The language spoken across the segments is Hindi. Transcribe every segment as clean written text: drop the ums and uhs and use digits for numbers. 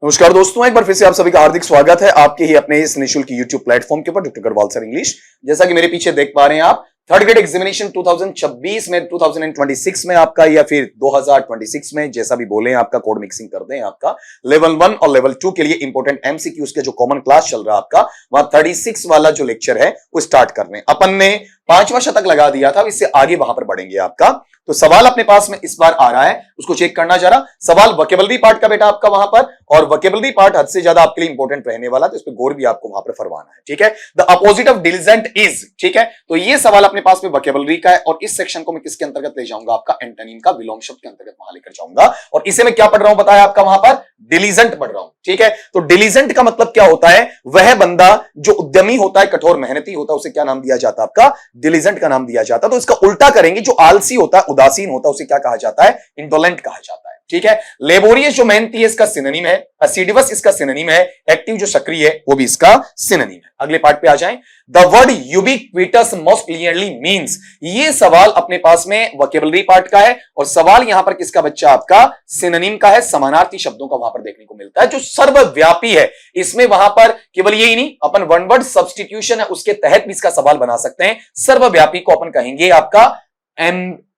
नमस्कार दोस्तों, एक बार फिर से आप सभी का हार्दिक स्वागत है आपके ही अपने इस निःशुल्क यूट्यूब प्लेटफॉर्म के ऊपर डॉक्टर अग्रवाल सर इंग्लिश। जैसा कि मेरे पीछे देख पा रहे हैं आप, थर्ड ग्रेड एग्जामिनेशन 2026 में 2026 में आपका या फिर 2026 में जैसा भी बोले आपका कोड मिक्सिंग कर दें, आपका लेवल 1 और लेवल 2 के लिए इंपॉर्टेंट एमसीक्यूज के जो कॉमन क्लास चल रहा है आपका, वहां 36 वाला जो लेक्चर है वो स्टार्ट कर रहे हैं। अपन ने 5वां शतक लगा दिया था, इससे आगे वहां पर बढ़ेंगे आपका। तो सवाल अपने पास में इस बार आ रहा है, उसको चेक करना जरा। सवाल वोकैबुलरी पार्ट का बेटा आपका वहां पर, और वोकैबुलरी पार्ट हद से ज्यादा आपके लिए इंपॉर्टेंट रहने वाला, तो इस पे गौर भी आपको वहां पर फरमाना है, ठीक है। The opposite of diligent is, ठीक है। तो ये सवाल अपने पास में वोकैबुलरी का है, और इस सेक्शन को मैं किसके अंतर्गत ले जाऊंगा, आपका एंटोनिम का विलोम शब्द के अंतर्गत वहां लेकर जाऊंगा। और इसे मैं क्या पढ़ रहा हूं बताया आपका वहां पर, डिलीजेंट पढ़ रहा हूं, ठीक है। तो डिलीजेंट का मतलब क्या होता है, वह बंदा जो उद्यमी होता है, कठोर मेहनती होता है, उसे क्या नाम दिया जाता है आपका, डिलीजेंट का नाम दिया जाता है। तो इसका उल्टा करेंगे, जो आलसी होता है, उदासीन होता है, उसे क्या कहा जाता है, इंडोलेंट कहा जाता है, ठीक है। लेबोरियस जो मेहनती है इसका सिनोनिम है, असिडुअस इसका सिनोनिम है, एक्टिव जो सक्रिय है वो भी इसका सिनोनिम है। अगले पार्ट पे आ जाएं। The word ubiquitous most clearly means, ये सवाल अपने पास में वोकैबुलरी पार्ट का है, और सवाल यहां पर किसका बच्चा आपका, सिनोनिम का है, समानार्थी शब्दों का वहां पर देखने को मिलता है, जो सर्वव्यापी है। इसमें वहां पर केवल यही नहीं, अपन वन वर्ड सब्स्टिट्यूशन है उसके तहत भी इसका सवाल बना सकते हैं। सर्वव्यापी को अपन कहेंगे आपका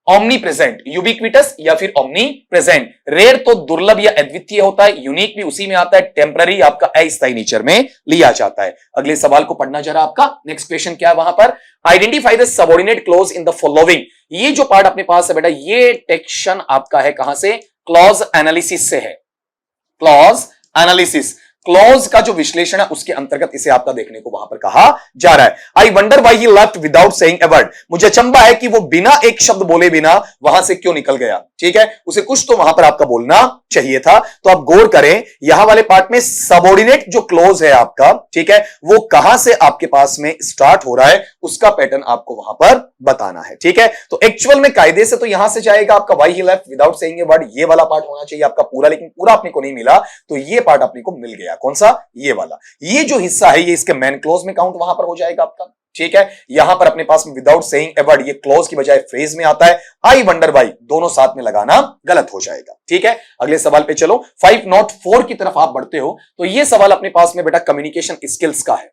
ओमनी प्रेजेंट, यूबिक्विटस या फिर ओमनी प्रेजेंट। रेयर तो दुर्लभ या अद्वितीय होता है, यूनिक भी उसी में आता है, टेम्पररी आपका अस्थायी नेचर में लिया जाता है। अगले सवाल को पढ़ना जरा आपका। नेक्स्ट क्वेश्चन क्या है वहां पर, identify the subordinate clause in the following. ये जो पार्ट अपने पास है बेटा, ये टेक्शन आपका है कहां से, क्लॉज एनालिसिस से है। क्लॉज एनालिसिस, क्लॉज का जो विश्लेषण है उसके अंतर्गत इसे आपका देखने को वहां पर कहा जा रहा है। I wonder why he left without saying a word. मुझे अचंभा है कि वो बिना एक शब्द बोले बिना वहां से क्यों निकल गया, ठीक है। उसे कुछ तो वहां पर आपका बोलना चाहिए था। तो आप गौर करें, यहां वाले पार्ट में सबऑर्डिनेट जो क्लॉज है आपका, ठीक है, वो कहां से आपके पास में स्टार्ट हो रहा है, उसका पैटर्न आपको वहां पर बताना है, ठीक है। तो एक्चुअल में कायदे से तो यहां से जाएगा आपका why he left without saying a word, ये वाला पार्ट होना चाहिए आपका पूरा, लेकिन पूरा अपने को नहीं मिला, तो ये पार्ट अपने को मिल गया। कौन सा, ये वाला। ये जो हिस्सा है ये इसके मेन क्लॉज में काउंट वहां पर हो जाएगा आपका, ठीक है। यहां पर अपने पास में विदाउट सेइंग ए वर्ड, ये क्लॉज की बजाय फ्रेज में आता है। आई वंडर व्हाई दोनों साथ में लगाना गलत हो जाएगा, ठीक है। अगले सवाल पे चलो। 504 की तरफ आप बढ़ते हो, तो ये सवाल अपने पास में बेटा कम्युनिकेशन स्किल्स का है।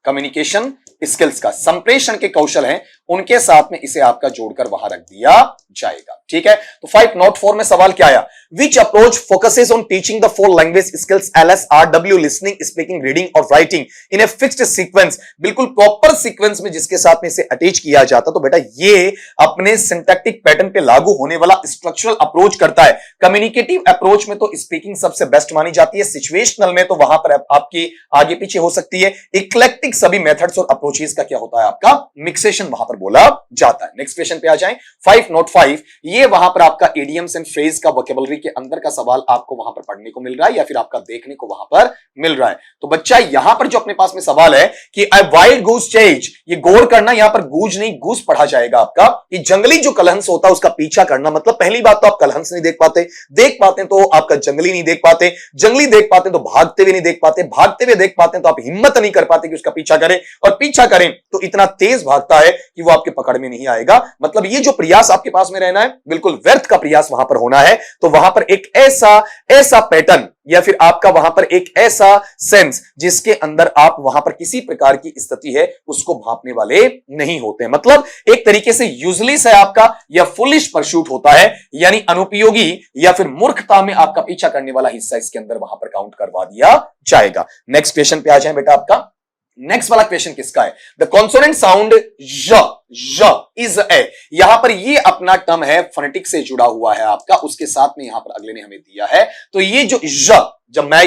कम्युनिकेशन स्किल्स का, संप्रेषण के कौशल हैं उनके साथ में इसे आपका जोड़कर वहां रख दिया जाएगा, ठीक है। तो 504 में सवाल क्या आया, which approach focuses on teaching the 4 language skills LSRW, listening, speaking, reading और writing in a fixed sequence, बिल्कुल प्रॉपर सीक्वेंस में जिसके साथ में इसे अटैच किया जाता। तो बेटा ये अपने सिंटैक्टिक पैटर्न पे लागू होने वाला स्ट्रक्चरल अप्रोच करता है। कम्युनिकेटिव अप्रोच में तो स्पीकिंग सबसे बेस्ट मानी जाती है, सिचुएशनल में तो वहां पर आपकी आगे पीछे हो सकती है, इक्लेक्टिक सभी मेथड्स और अप्रोचेस का क्या होता है आपका, मिक्सेशन वहां पर बोला जाता है। नेक्स्ट क्वेश्चन पे आ जाएं। 505, ये वहां पर आपका इडियम्स एंड फ्रेज का वोकैबुलरी के अंदर का सवाल आपको वहां पर पढ़ने को मिल रहा है, या फिर आपका देखने को वहां पर मिल रहा है। तो बच्चा यहां पर जो अपने पास में सवाल है कि अ वाइल्ड गूस चेज, ये गौर करना, यहां पर गूज नहीं गूस पढ़ा जाएगा आपका। ये जंगली जो कलहंस होता है उसका पीछा करना, मतलब पहली बात तो आप कलहंस नहीं देख पाते तो आपका जंगली नहीं देख पाते, जंगली देख पाते तो भागते हुए नहीं देख पाते, भागते हुए देख पाते तो आप हिम्मत नहीं कर पाते कि उसका पीछा करें, और पीछा करें तो इतना तेज भागता है कि वो आपके पकड़ में नहीं आएगा। मतलब ये जो प्रयास आपके पास में रहना है, बिल्कुल व्यर्थ का प्रयास वहां पर होना है। तो वहां पर एक ऐसा पैटर्न या फिर आपका वहां पर एक ऐसा सेंस जिसके अंदर आप वहां पर किसी प्रकार की स्थिति है उसको भांपने वाले नहीं होते। मतलब एक तरीके से यूजलेस है आपका, या फुलिश परस्यूट होता है, यानी अनुपयोगी या फिर मूर्खता में आपका पीछा करने वाला हिस्सा इसके अंदर वहां पर काउंट करवा दिया जाएगा। नेक्स्ट क्वेश्चन पे आ जाए बेटा आपका। नेक्स्ट वाला क्वेश्चन किसका है, द कॉन्सोनेंट साउंड ज इज ए, यहां पर ये अपना टर्म है फोनेटिक से जुड़ा हुआ है आपका, उसके साथ में यहां पर अगले ने हमें दिया है। तो ये जो जब मैं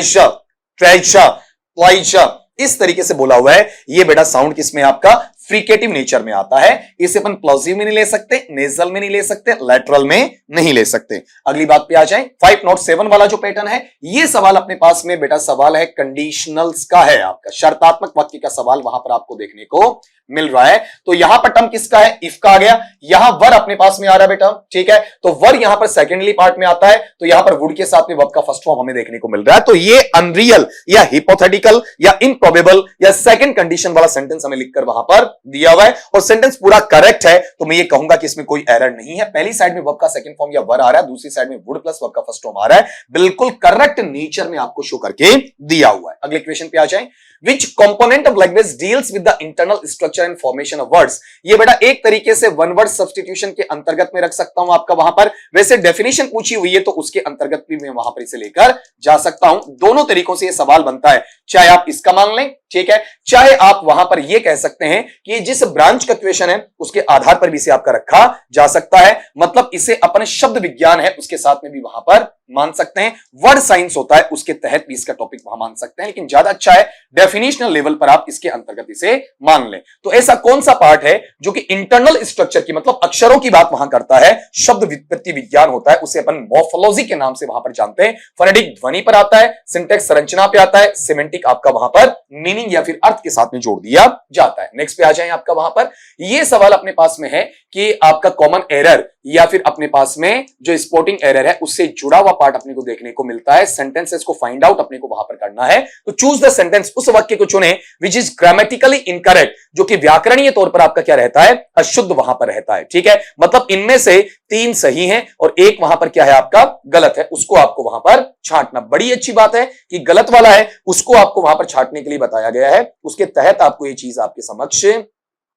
इस तरीके से बोला हुआ है, ये बेटा साउंड किसमें आपका, फ्रिकेटिव नेचर में आता है। इसे अपन प्लॉजिव में नहीं ले सकते, नेजल में नहीं ले सकते, लैटरल में नहीं ले सकते। अगली बात पे आ जाएं। 507 वाला जो पैटर्न है, ये सवाल अपने पास में बेटा सवाल है कंडीशनल्स का है आपका, शर्तात्मक वाक्य का सवाल वहां पर आपको देखने को मिल रहा है। तो यहां पर टर्म किसका है, इफ का आ गया, यहां वर अपने पास में आ रहा है बेटा, ठीक है। तो वर यहां पर सेकेंडली पार्ट में आता है, तो यहां पर वुड के साथ में वर्ब का फर्स्ट फॉर्म हमें देखने को मिल रहा है। तो ये अनरियल या हिपोथेटिकल या इम्प्रोबेबल या सेकंड कंडीशन वाला सेंटेंस हमें लिखकर वहां पर दिया हुआ है और सेंटेंस पूरा करेक्ट है, तो मैं ये कहूंगा कि इसमें कोई एरर नहीं है। पहली साइड में वर्ब का सेकंड फॉर्म या वर आ रहा है, दूसरी साइड में वुड प्लस वर्ब का फर्स्ट फॉर्म आ रहा है, बिल्कुल करेक्ट नेचर में आपको शो करके दिया हुआ है। अगले क्वेश्चन पे आ जाएं। Which component of language deals with the internal structure and formation of words? ये बेटा एक तरीके से वन वर्ड सब्स्टिट्यूशन के अंतर्गत में रख सकता हूं आपका वहां पर, वैसे डेफिनेशन पूछी हुई है तो उसके अंतर्गत भी मैं वहां पर इसे लेकर जा सकता हूं। दोनों तरीकों से ये सवाल बनता है, चाहे आप इसका मान लें, ठीक है, चाहे आप वहां पर ये कह सकते हैं कि जिस ब्रांच का क्वेश्चन है उसके आधार पर भी इसे आपका रखा जा सकता है, मतलब इसे अपने शब्द विज्ञान है उसके साथ में भी वहां पर मान सकते हैं, वर्ड साइंस होता है उसके तहत भी इसका टॉपिक वहां मान सकते हैं, लेकिन ज्यादा अच्छा है डेफिनेशनल लेवल पर आप इसके अंतर्गत इसे मान लें। तो ऐसा कौन सा पार्ट है जो कि इंटरनल स्ट्रक्चर की मतलब अक्षरों की बात वहां करता है, शब्द व्युत्पत्ति विज्ञान होता है, उसे अपन मॉर्फोलॉजी के नाम से वहां पर जानते हैं, फोनेटिक ध्वनि पर आता है, सिंटैक्स संरचना पे आता है, सिमेंटिक आपका वहां पर मीनिंग या फिर अर्थ के साथ में जोड़ दिया जाता है। नेक्स्ट पे आ जाए आपका वहां पर, यह सवाल अपने पास में है कि आपका कॉमन एरर या फिर अपने पास में जो स्पोर्टिंग एरर है उससे जुड़ा हुआ पार्ट अपने को देखने को मिलता है, सेंटेंसेस को फाइंड आउट अपने को वहां पर करना है, तो चूज द सेंटेंस, उस वाक्य को चुने विच इज ग्रामेटिकली इनकरेक्ट, जो कि व्याकरणीय तौर पर आपका क्या रहता है, अशुद्ध वहां पर रहता है, ठीक है, मतलब इनमें से 3 सही हैं और एक वहां पर क्या है आपका गलत है, उसको आपको वहां पर छांटना। बड़ी अच्छी बात है कि गलत वाला है उसको आपको वहां पर छांटने के लिए बताया गया है, उसके तहत आपको ये चीज आपके समक्ष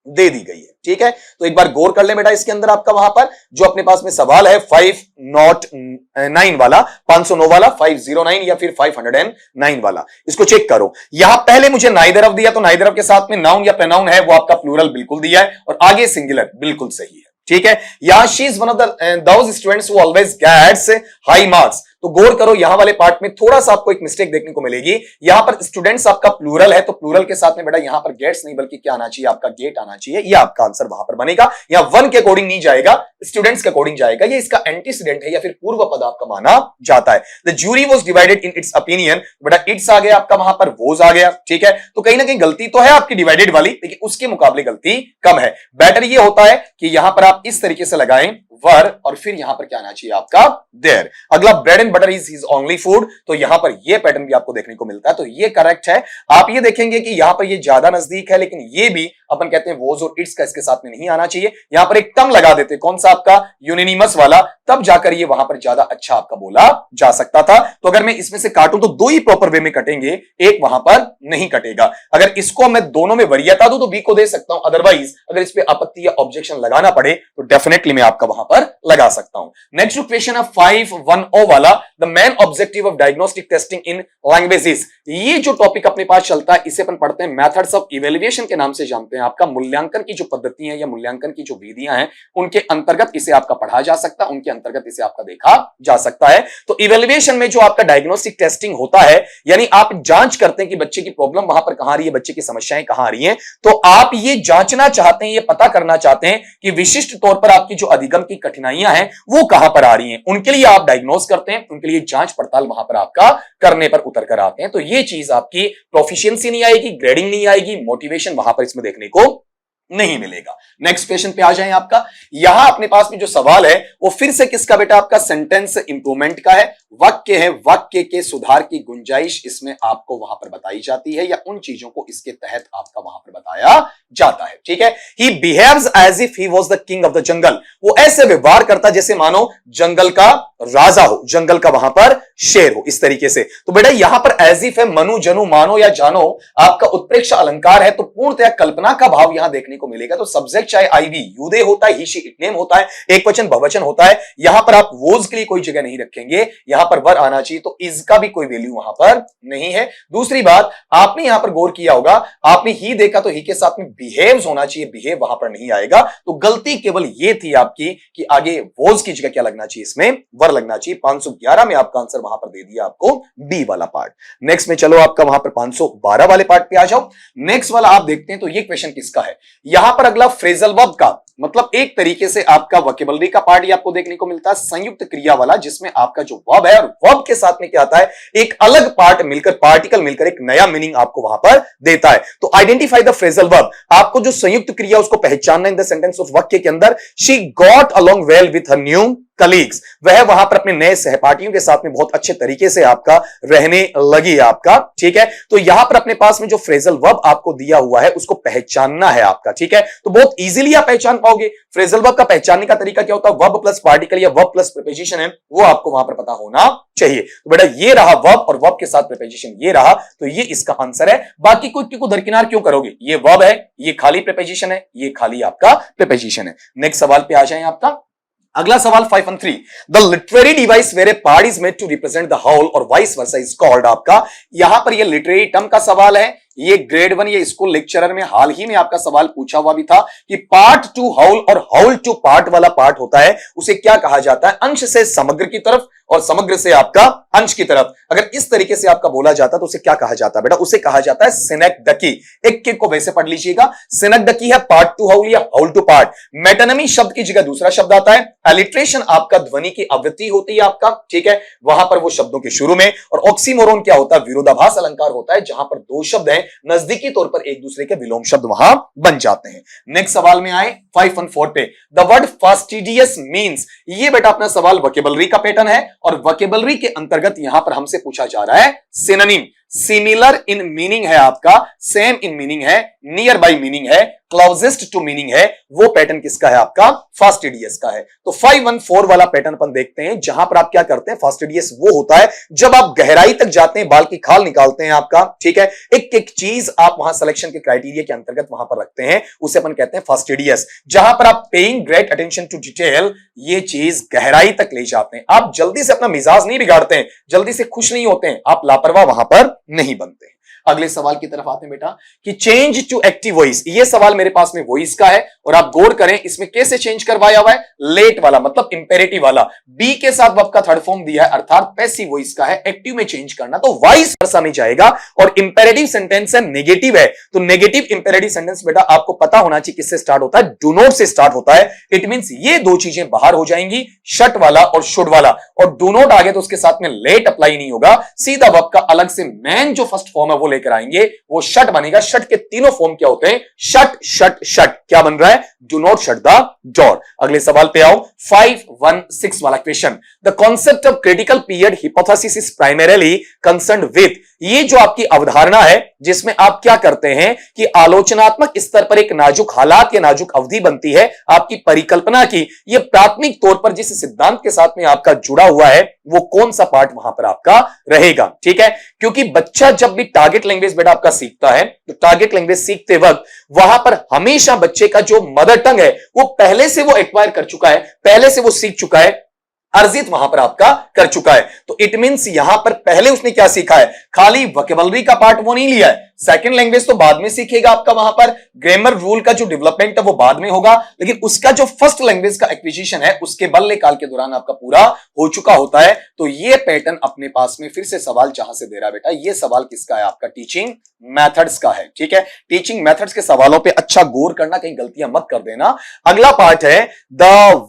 दे दी गई है, ठीक है। तो एक बार गौर कर ले बेटा इसके अंदर आपका वहां पर जो अपने पास में सवाल है 509 वाला, 509 वाला, 509 या फिर 509 वाला, इसको चेक करो। यहां पहले मुझे नाइदर ऑफ दिया, तो नाइदर ऑफ के साथ में नाउन या प्रोनाउन है वो आपका प्लूरल बिल्कुल दिया है और आगे सिंगुलर बिल्कुल सही है, ठीक है। यहां she is one of those students who always gets high marks, तो गौर करो यहां वाले पार्ट में थोड़ा सा आपको एक मिस्टेक देखने को मिलेगी, यहां पर स्टूडेंट्स आपका प्लूरल है तो प्लूरल के साथ में बेटा यहां पर गेट्स नहीं बल्कि क्या आना चाहिए आपका गेट आना चाहिए, यह आपका आंसर वहां पर बनेगा। यहां वन के अकॉर्डिंग नहीं जाएगा, स्टूडेंट्स के अकॉर्डिंग जाएगा, ये इसका एंटीसीडेंट है या फिर पूर्व पद आपका माना जाता है। The jury was divided in its opinion, बेटा इट्स आ गया आपका वहां पर, वोज आ गया, ठीक है, तो कहीं ना कहीं गलती तो है आपकी डिवाइडेड वाली, लेकिन उसके मुकाबले गलती कम है। बेटर ये होता है कि यहां पर आप इस तरीके से लगाएं वर और फिर यहां पर क्या आना चाहिए आपका देयर। अगला bread and butter is his only food, तो यहां पर ये पैटर्न भी आपको देखने को मिलता है, तो ये करेक्ट है। आप ये देखेंगे कि यहां पर ये ज्यादा नजदीक है, लेकिन ये भी अपन कहते हैं वोज और इट्स का इसके साथ में नहीं आना चाहिए, यहां पर एक टर्म लगा देते, कौन सा आपका यूनिनिमस वाला, तब जाकर ये वहां पर ज्यादा अच्छा आपका बोला जा सकता था। तो अगर मैं इसमें से काटूं तो 2 ही प्रॉपर वे में कटेंगे, एक वहां पर नहीं कटेगा। अगर इसको मैं दोनों में वरीयता दूं तो बी को दे सकता हूं, अदरवाइज अगर इस पे आपत्ति या ऑब्जेक्शन लगाना पड़े तो डेफिनेटली मैं आपका वहां पर लगा सकता हूं। नेक्स्ट क्वेश्चन है 510 वाला, the main objective of diagnostic testing in languages. ये जो टॉपिक अपने पास चलता है इसे अपन पढ़ते हैं मेथड्स ऑफ इवैल्यूएशन के नाम से जानते हैं। आपका मूल्यांकन की जो पद्धति है या मूल्यांकन की जो विधियां हैं उनके अंतर्गत इसे आपका पढ़ा जा सकता है, उनके अंतर्गत इसे आपका देखा जा सकता है। तो इवैल्यूएशन में जो आपका डायग्नोस्टिक टेस्टिंग होता है, यानी आप जांच करते हैं कि बच्चे की प्रॉब्लम वहां पर कहां आ रही है, बच्चे की समस्याएं कहां आ रही हैं, तो आप ये जांचना चाहते हैं, ये पता करना चाहते हैं कि विशिष्ट तौर पर आपकी जो अधिगम की कठिनाइयां हैं वो कहां पर आ रही हैं, उनके लिए आप डायग्नोस करते हैं, उनके लिए जांच पड़ताल वहां पर आपका करने पर उतर कर आते हैं। तो ये चीज आपकी प्रोफिशिएंसी नहीं आएगी, ग्रेडिंग नहीं आएगी, मोटिवेशन वहां पर इसमें देखने को नहीं मिलेगा। नेक्स्ट क्वेश्चन पे आ जाए आपका, यहां अपने पास में जो सवाल है वो फिर से किसका बेटा, आपका सेंटेंस इंप्रूवमेंट का है, वाक्य है, वाक्य के सुधार की गुंजाइश इसमें आपको वहां पर बताई जाती है या उन चीजों को इसके तहत आपका वहां पर बताया जाता है, ठीक है। He behaves as if he was the king of the jungle, वो ऐसे व्यवहार करता जैसे मानो जंगल का राजा हो, जंगल का वहां पर शेर हो, इस तरीके से। तो बेटा यहां पर एज इफ है, मनु जनु मानो या जानो आपका उत्प्रेक्ष अलंकार है, तो पूर्णतया कल्पना का भाव यहां देखने को मिलेगा। तो सब्जेक्ट चाहे आई वी यूदे होता है, ही शी इट नेम होता है, एक वचन बहुवचन होता है, यहां पर आप वोज के लिए कोई जगह नहीं रखेंगे, यहां पर वर आना चाहिए, तो इज का भी कोई वैल्यू वहां पर नहीं है। दूसरी बात आपने यहां पर गौर किया होगा, आपने ही देखा तो ही के साथ में बिहेव्स होना चाहिए, बिहेव वहां पर नहीं आएगा, तो गलती केवल ये थी आपकी कि आगे वोज की जगह क्या लगना चाहिए, इसमें वर लगना चाहिए। 511 में आपका आंसर वहां पर दे दिया आपको बी वाला पार्ट। नेक्स्ट में चलो आपका वहां पर 512 वाले पार्ट पे आ जाओ। नेक्स्ट वाला आप देखते हैं तो ये क्वेश्चन किसका है, यहां पर अगला फ्रेजल वर्ब का मतलब एक तरीके से आपका वोकेबलरी का पार्ट ही आपको देखने को मिलता है, संयुक्त क्रिया वाला, जिसमें आपका जो वर्ब है और वर्ब के साथ में क्या आता है, एक अलग पार्ट मिलकर, पार्टिकल मिलकर एक नया मीनिंग आपको वहां पर देता है। तो आइडेंटिफाई द फ्रेजल वर्ब, आपको जो संयुक्त क्रिया उसको पहचानना इन द सेंटेंस ऑफ वाक्य के अंदर। She got along well with her new colleagues, वह वहां पर अपने नए सहपाठियों के साथ में बहुत अच्छे तरीके से आपका रहने लगी आपका, ठीक है। तो यहां पर अपने पास में जो फ्रेजल वर्ब आपको दिया हुआ है उसको पहचानना है आपका, ठीक है। तो बहुत इजीली आप पहचान पाओगे। फ्रेजल वर्ब का पहचानने का तरीका क्या होता है, वर्ब प्लस पार्टिकल या वर्ब प्लस प्रीपोजिशन है, वो आपको वहां पर पता होना चाहिए। तो बेटा ये रहा वर्ब और वर्ब के साथ प्रीपोजिशन ये रहा, तो ये इसका आंसर है। बाकी को दरकिनार क्यों करोगे, ये वर्ब है, ये खाली प्रीपोजिशन है, ये खाली आपका प्रीपोजिशन है। नेक्स्ट सवाल पे आ जाए आपका अगला सवाल 5-3। The literary device where a part is made to represent the whole or vice versa is called, आपका यहां पर ये लिटरेरी टर्म का सवाल है। ये ग्रेड 1 ये स्कूल लेक्चरर में हाल ही में आपका सवाल पूछा हुआ भी था कि पार्ट टू होल और होल टू पार्ट वाला पार्ट होता है, उसे क्या कहा जाता है, अंश से समग्र की तरफ और समग्र से आपका अंश की तरफ। अगर इस तरीके से आपका बोला जाता तो उसे क्या कहा जाता है बेटा, उसे कहा जाता है सिनेक्डकी। एक को वैसे पढ़ लीजिएगा, सिनेक्डकी है पार्ट टू होल या होल टू पार्ट। मेटोनिमी शब्द की जगह दूसरा शब्द आता है। एलिट्रेशन आपका ध्वनि की आवृत्ति होती है आपका, ठीक है, वहां पर वो शब्दों के शुरू में। और ऑक्सीमोरोन क्या होता है, विरोधाभास अलंकार होता है, जहां पर दो शब्द हैं नजदीकी तौर पर एक दूसरे के विलोम शब्द वहां बन जाते हैं। नेक्स्ट सवाल में आए 5-4 पे। द वर्ड फास्टिडियस मीन्स, ये बेटा अपना सवाल वोकेबलरी का पैटर्न है और वोकेबलरी के अंतर्गत यहां पर हमसे पूछा जा रहा है सिनोनिम। सिमिलर इन मीनिंग है आपका, सेम इन मीनिंग है, नियर बाई मीनिंग है, क्लोजेस्ट टू मीनिंग है, वो पैटर्न किसका है आपका, फास्टिडियस का है। तो 5-1-4 वाला पैटर्न अपन देखते हैं, जहां पर आप क्या करते हैं, फास्टिडियस वो होता है जब आप गहराई तक जाते हैं, बाल की खाल निकालते हैं आपका, ठीक है, एक एक चीज आप वहां सिलेक्शन के क्राइटेरिया के अंतर्गत वहां पर रखते हैं, उसे अपन कहते हैं फास्टिडियस। जहां पर आप paying great attention to detail, ये चीज गहराई तक ले जाते हैं, आप जल्दी से अपना मिजाज नहीं बिगाड़ते हैं, जल्दी से खुश नहीं होते हैं, आप लापरवाह वहां पर नहीं बनते हैं। अगले सवाल की तरफ आते हैं बेटा कि चेंज टू एक्टिव वॉइस, ये सवाल मेरे पास में वॉइस का है और आप गौर करें इसमें कैसे चेंज करवाया हुआ है, लेट वाला मतलब इंपेरेटिव वाला, बी के साथ वर्ब का थर्ड फॉर्म दिया है अर्थात पैसिव वॉइस का है, एक्टिव में चेंज करना तो वाइस वर्सा में जाएगा। और इंपेरेटिव सेंटेंस है, नेगेटिव है, तो नेगेटिव इंपेरेटिव सेंटेंस बेटा आपको पता होना चाहिए किससे स्टार्ट होता है, डू नॉट से स्टार्ट होता है। इट मींस ये दो चीजें बाहर हो जाएंगी, शट वाला और शुड वाला, और डू नॉट आ गया तो उसके साथ में लेट अप्लाई नहीं होगा, सीधा वर्ब का अलग से मैन जो फर्स्ट फॉर्म है वो लेकर आएंगे, वो शट बनेगा। शट के तीनों फॉर्म क्या होते हैं, शट शट शट, क्या बन रहा है, do not shut the door. अगले सवाल पे आओ 5-1-6 वाला question. The concept of critical period hypothesis is primarily concerned with, ये जो आपकी अवधारणा है जिसमें आप क्या करते हैं कि आलोचनात्मक स्तर पर एक नाजुक हालात या नाजुक अवधि बनती है आपकी परिकल्पना की, ये प्राथमिक तौर पर जिस सिद्धांत के साथ में आपका जुड़ा हुआ है वो कौन सा पार्ट वहां पर आपका रहेगा, ठीक है। क्योंकि बच्चा जब भी टारगेट लैंग्वेज बेटा आपका सीखता है तो टारगेट लैंग्वेज सीखते वक्त वहां पर हमेशा बच्चे का जो मदर टंग है वो पहले से वो एक्वायर कर चुका है, पहले से वो सीख चुका है, अर्जित वहां पर आपका कर चुका है। तो इट मींस यहां पर पहले उसने क्या सीखा है, खाली वोकैबुलरी का पार्ट वो नहीं लिया है, सेकंड लैंग्वेज तो बाद में सीखेगा आपका, वहां पर ग्रामर रूल का जो डेवलपमेंट है वो बाद में होगा, लेकिन उसका जो फर्स्ट लैंग्वेज का एक्विजिशन है उसके बल्ले काल के दौरान आपका पूरा हो चुका होता है। तो ये पैटर्न अपने पास में फिर से सवाल जहां से दे रहा है बेटा, ये सवाल किसका है आपका, टीचिंग मेथड्स का है, ठीक है। टीचिंग मेथड्स के सवालों पे अच्छा गौर करना, कहीं गलतियां मत कर देना। अगला पार्ट है द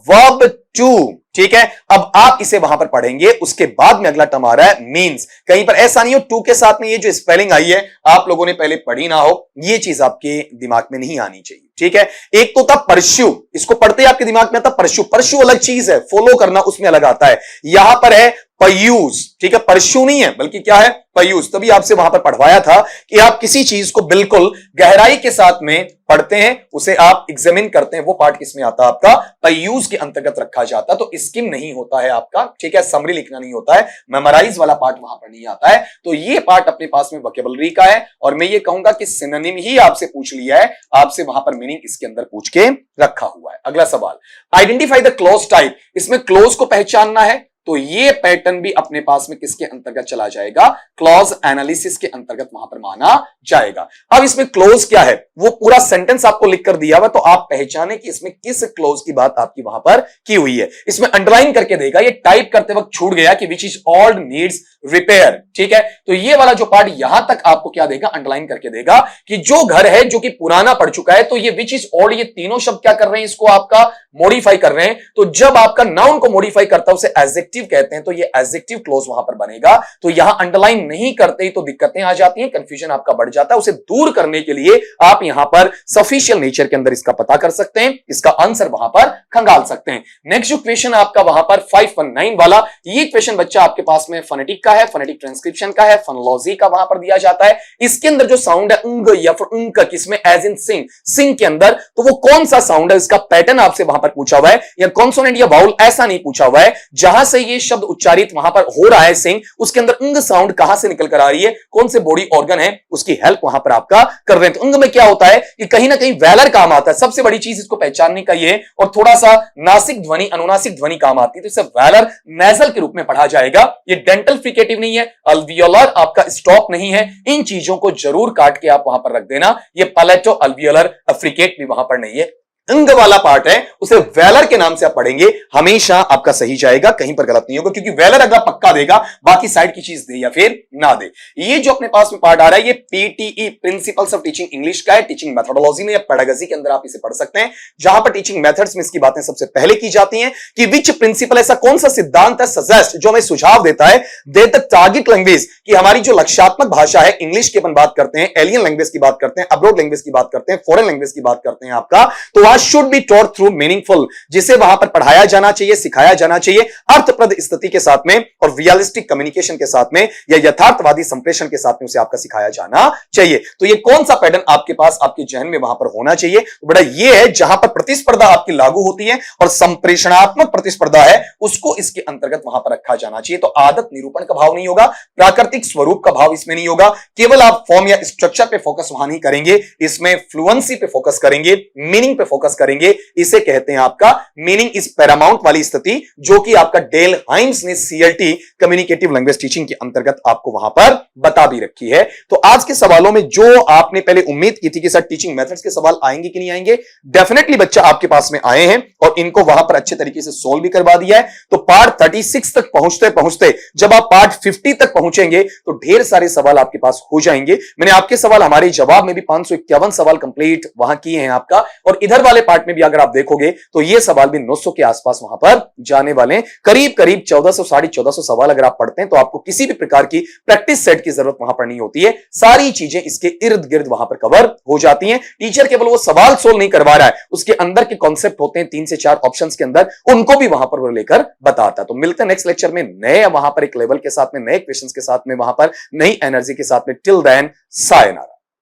वर्ब टू, ठीक है। अब आप इसे वहां पर पढ़ेंगे, उसके बाद में अगला टर्म आ रहा है मींस। कहीं पर ऐसा नहीं हो टू के साथ में ये जो स्पेलिंग आई है आप लोगों ने पहले पढ़ी ना हो, ये चीज आपके दिमाग में नहीं आनी चाहिए, ठीक है। एक तो था परस्यू, इसको पढ़ते ही आपके दिमाग में आता परस्यू, परस्यू अलग चीज है, फॉलो करना उसमें अलग आता है। यहां पर है पयूज, ठीक है, परस्यू नहीं है बल्कि क्या है, पयूज। तभी आपसे वहां पर पढ़वाया था कि आप किसी चीज को बिल्कुल गहराई के साथ में पढ़ते हैं, उसे आप एग्जामिन करते हैं, वो पार्ट किसमें आता है आपका, पयूज के अंतर्गत रखा जाता है। तो स्किम नहीं होता है आपका, ठीक है, समरी लिखना नहीं होता है, मेमोराइज वाला पार्ट वहां पर नहीं आता है। तो ये पार्ट अपने पास में वोकैबुलरी का है, और मैं ये कहूंगा कि सिनोनिम ही आपसे पूछ लिया है, आपसे वहां पर मीनिंग इसके अंदर पूछ के रखा हुआ है। अगला सवाल, आइडेंटिफाई द क्लोज टाइप, इसमें क्लोज को पहचानना है। तो ये पैटर्न भी अपने पास में किसके अंतर्गत चला जाएगा, क्लॉज एनालिसिस के अंतर्गत वहां पर माना जाएगा। अब इसमें क्लोज क्या है, वो पूरा सेंटेंस आपको लिख कर दिया हुआ, तो आप पहचाने कि इसमें किस क्लोज की बात आपकी वहां पर की हुई है। इसमें अंडरलाइन करके देगा, ये टाइप करते वक्त छूट गया कि which is old needs repair, ठीक है। तो ये वाला जो पार्ट यहां तक आपको क्या देगा, अंडरलाइन करके देगा कि जो घर है जो कि पुराना पड़ चुका है, तो ये विच इज ओल्ड, ये तीनों शब्द क्या कर रहे हैं, इसको आपका मॉडिफाई कर रहे हैं। तो जब आपका नाउन को मॉडिफाई करता है उसे एडजेक्टिव कहते हैं, तो ये एडजेक्टिव क्लोज वहां पर बनेगा। तो यहां अंडरलाइन नहीं करते ही तो दिक्कतें आ जाती हैं, कंफ्यूजन आपका बढ़ जाता है। उसे दूर करने के लिए आप यहां पर सफिशियल नेचर के अंदर इसका पता कर सकते हैं, इसका आंसर वहां पर खंगाल सकते हैं। नेक्स्ट जो क्वेश्चन आपका वहां पर 519 वाला, ये क्वेश्चन बच्चा आपके पास में फोनेटिक का है, फोनेटिक ट्रांसक्रिप्शन का है, फोनोलॉजी का वहां पर दिया जाता है। इसके अंदर जो साउंड है उंग या फिर उंग, किसमें, एज इन सिंग, सिंग के अंदर, तो वो कौन सा साउंड है, इसका पैटर्न आपसे वहां पर पूछा हुआ है। या कॉन्सोनेंट या वाउल ऐसा नहीं पूछा हुआ है, जहां से ये शब्द उच्चारित वहां पर हो रहा है सिंग, उसके अंदर उंग साउंड कहां से निकल कर आ रही है, कौन से बॉडी ऑर्गन है, उसकी हेल्प वहां पर आपका कर रहे हैं। तो उंग में क्या होता है कि कहीं ना कहीं वेलर काम आता है, सबसे बड़ी चीज इसको पहचानने का ये, और थोड़ा सा नासिक ध्वनि, अनुनासिक ध्वनि काम आती है, तो इसे वेलर नेजल के रूप में पढ़ा जाएगा। ये डेंटल फ्रिकेटिव नहीं है, अल्वियोलर आपका स्टॉप नहीं है, इन चीजों को जरूर काट के आप वहां पर रख देना। ये पलेटो अल्वियोलर फ्रिकेट भी वहां पर नहीं है। अंग वाला पार्ट है उसे वेलर के नाम से आप पढ़ेंगे, हमेशा आपका सही जाएगा, कहीं पर गलत नहीं होगा, क्योंकि वेलर अगर पक्का देगा, बाकी साइड की चीज दे या फिर ना दे। ये जो अपने पास में पार्ट आ रहा है, ये PTE principles of teaching English का है, टीचिंग मेथोडोलॉजी में या पेडागोजी के अंदर आप इसे पढ़ सकते हैं, जहां पर टीचिंग मेथड्स में इसकी बातें सबसे पहले की जाती हैं कि विच प्रिंसिपल, ऐसा कौन सा सिद्धांत है, सजेस्ट, जो हमें सुझाव देता है, दैट द टारगेट लैंग्वेज, कि हमारी जो लक्ष्यात्मक भाषा है, इंग्लिश की अपन बात करते हैं, एलियन लैंग्वेज की बात करते हैं, अब्रॉड लैंग्वेज की बात करते हैं, फॉरेन लैंग्वेज की बात करते हैं आपका, तो वहां should be taught through meaningful, जिसे वहां पर पढ़ाया जाना चाहिए, सिखाया जाना चाहिए, अर्थप्रद स्थिति के साथ में और रियलिस्टिक कम्युनिकेशन के साथ में या यथार्थवादी संप्रेषण के साथ में उसे आपका सिखाया जाना चाहिए। तो ये कौन सा पैटर्न आपके पास, आपके जहन में वहां पर होना चाहिए, तो बड़ा ये है जहां पर प्रतिस्पर्धा आपकी लागू होती है और संप्रेषणात्मक प्रतिस्पर्धा है, उसको इसके अंतर्गत वहां पर रखा जाना चाहिए। तो आदत निरूपण का भाव नहीं होगा, प्राकृतिक स्वरूप का भाव इसमें नहीं होगा, केवल आप फॉर्म या स्ट्रक्चर पे फोकस वहां नहीं करेंगे, इसमें फ्लुएंसी पे फोकस करेंगे, मीनिंग पे फोकस करेंगे। इसे कहते हैं आपका मीनिंग इज पैरामाउंट वाली स्थिति, जो कि आपका डेल हाइम्स ने सीएलटी कम्युनिकेटिव लैंग्वेज टीचिंग के अंतर्गत आपको वहां पर बता भी रखी है। तो आज के सवालों में जो आपने पहले उम्मीद की थी कि सर टीचिंग मेथड्स के सवाल आएंगे कि नहीं आएंगे, डेफिनेटली बच्चा आपके पास में आए हैं और इनको वहां पर अच्छे तरीके से सोल्व भी करवा दिया है। तो पार्ट 36 तक पहुंचते पहुंचते जब आप पार्ट 50 तक पहुंचेंगे तो ढेर सारे सवाल आपके पास हो जाएंगे। मैंने आपके सवाल हमारे जवाब में भी 551 सवाल कंप्लीट वहां किए हैं आपका, और इधर वाले पार्ट में भी अगर आप देखोगे तो ये सवाल भी 900 के आसपास वहां पर जाने वाले हैं। करीब करीब 1400 साढ़े 1400 सवाल अगर आप पढ़ते हैं तो आपको किसी भी प्रकार की प्रैक्टिस सेट की जरूरत वहां पर नहीं होती है, सारी चीजें इसके इर्द गिर्द वहां पर कवर हो जाती हैं। टीचर केवल वो सवाल सोल्व नहीं करवा रहा है, उसके अंदर के कॉन्सेप्ट होते हैं 3 से 4 ऑप्शंस के अंदर, उनको भी वहां पर वो लेकर बताता है। तो मिलते हैं नेक्स्ट लेक्चर में नए वहां पर एक लेवल के साथ में, नए क्वेश्चंस के साथ में, वहां पर नई एनर्जी के साथ में। Till then sayonara.